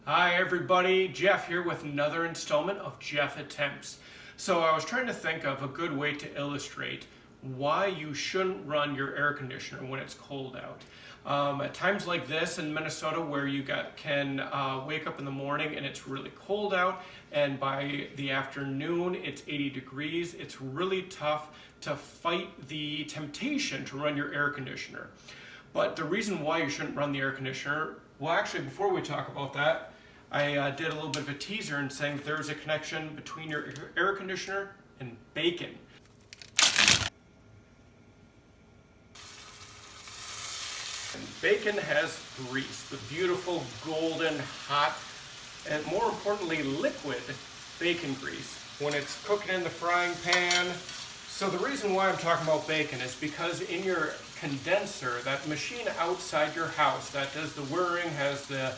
Hi everybody, Jeff here with another installment of Jeff Attempts. So I was trying to think of a good way to illustrate why you shouldn't run your air conditioner when it's cold out. At times like this in Minnesota where you can wake up in the morning and it's really cold out, and by the afternoon it's 80 degrees, it's really tough to fight the temptation to run your air conditioner. But the reason why you shouldn't run the air conditioner, well actually before we talk about that, I did a little bit of a teaser in saying that there's a connection between your air conditioner and bacon. And bacon has grease, the beautiful golden hot and more importantly liquid bacon grease when it's cooking in the frying pan. So the reason why I'm talking about bacon is because in your condenser, that machine outside your house that does the whirring, has the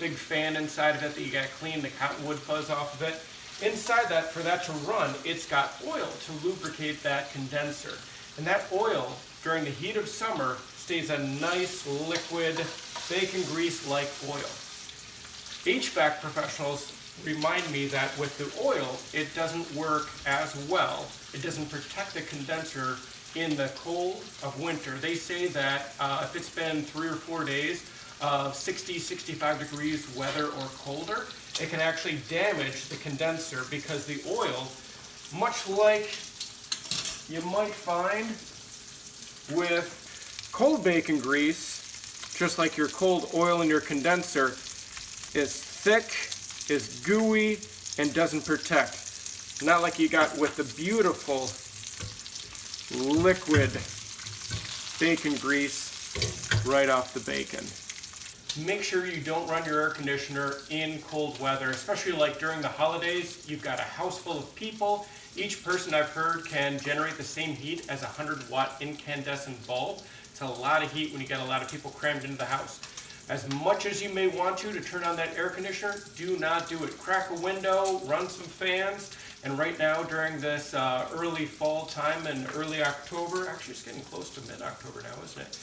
big fan inside of it that you got to clean the cottonwood fuzz off of it. Inside that, for that to run, it's got oil to lubricate that condenser. And that oil, during the heat of summer, stays a nice liquid bacon grease-like oil. HVAC professionals remind me that with the oil, it doesn't work as well. It doesn't protect the condenser in the cold of winter. They say that if it's been 3 or 4 days of 60, 65 degrees weather or colder, it can actually damage the condenser because the oil, much like you might find with cold bacon grease, just like your cold oil in your condenser, is thick, is gooey, and doesn't protect. Not like you got with the beautiful liquid bacon grease right off the bacon. Make sure you don't run your air conditioner in cold weather, especially like during the holidays. You've got a house full of people. Each person, I've heard, can generate the same heat as a 100-watt incandescent bulb. It's a lot of heat when you get a lot of people crammed into the house. As much as you may want to turn on that air conditioner, do not do it. Crack a window, run some fans, and right now during this early fall time and early October, actually it's getting close to mid-October now, isn't it?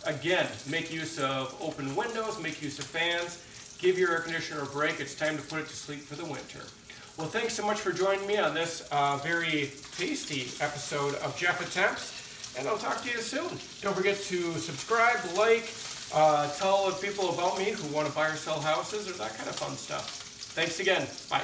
Again, make use of open windows, make use of fans, give your air conditioner a break. It's time to put it to sleep for the winter. Well, thanks so much for joining me on this very tasty episode of Jeff Attempts, and I'll talk to you soon. Don't forget to subscribe, like, tell people about me who want to buy or sell houses or that kind of fun stuff. Thanks again. Bye.